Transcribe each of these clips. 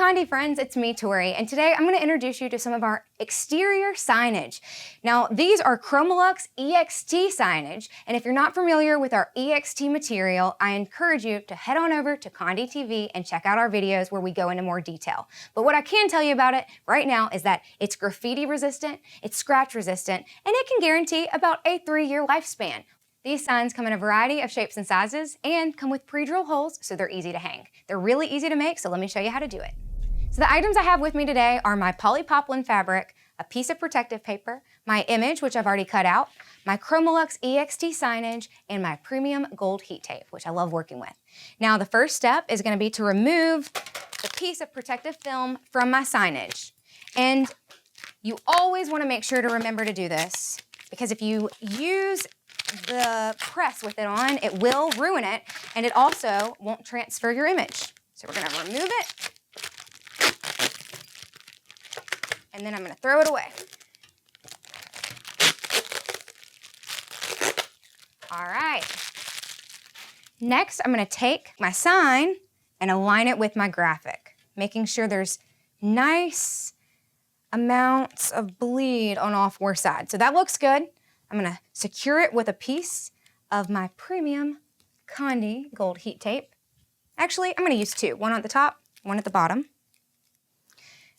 Conde friends, it's me, Tori, and today I'm going to introduce you to some of our exterior signage. Now, these are ChromaLuxe EXT signage, and if you're not familiar with our EXT material, I encourage you to head on over to Conde TV and check out our videos where we go into more detail. But what I can tell you about it right now is that it's graffiti resistant, it's scratch resistant, and it can guarantee about a 3-year lifespan. These signs come in a variety of shapes and sizes and come with pre-drill holes, so they're easy to hang. They're really easy to make, so let me show you how to do it. So the items I have with me today are my polypoplin fabric, a piece of protective paper, my image, which I've already cut out, my ChromaLuxe EXT signage, and my premium gold heat tape, which I love working with. Now the first step is going to be to remove the piece of protective film from my signage. And you always want to make sure to remember to do this, because if you use the press with it on, it will ruin it, and it also won't transfer your image. So we're going to remove it, and then I'm going to throw it away. All right. Next, I'm going to take my sign and align it with my graphic, making sure there's nice amounts of bleed on all 4 sides. So that looks good. I'm going to secure it with a piece of my premium Conde gold heat tape. Actually, I'm going to use 2, one at the top, one at the bottom.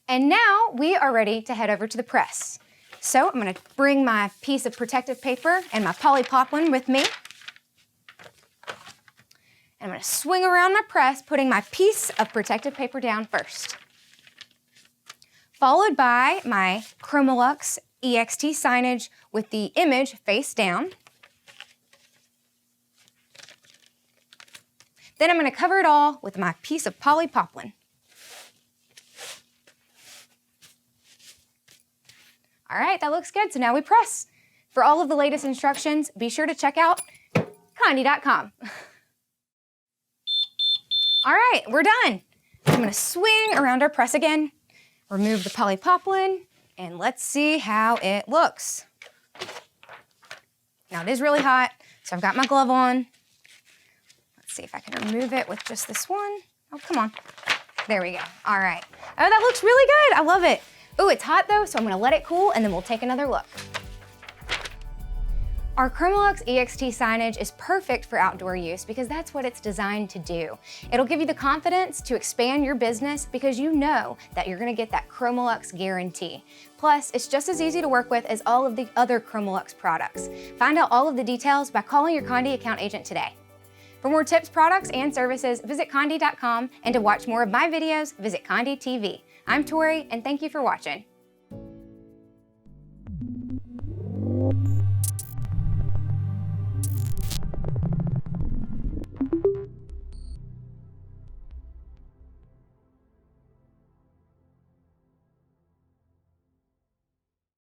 And now we are ready to head over to the press. So I'm going to bring my piece of protective paper and my polypoplin with me. And I'm going to swing around my press, putting my piece of protective paper down first, followed by my ChromaLuxe EXT signage with the image face down. Then I'm going to cover it all with my piece of polypoplin. All right, that looks good. So now we press. For all of the latest instructions, be sure to check out Conde.com. All right, we're done. I'm going to swing around our press again, remove the polypoplin, and let's see how it looks. Now it is really hot, so I've got my glove on. Let's see if I can remove it with just this one. Oh, come on. There we go. All right. Oh, that looks really good. I love it. Oh, it's hot though, so I'm gonna let it cool and then we'll take another look. Our ChromaLuxe EXT signage is perfect for outdoor use because that's what it's designed to do. It'll give you the confidence to expand your business because you know that you're gonna get that ChromaLuxe guarantee. Plus, it's just as easy to work with as all of the other ChromaLuxe products. Find out all of the details by calling your Conde account agent today. For more tips, products, and services, visit Conde.com, and to watch more of my videos, visit Conde TV. I'm Tori, and thank you for watching.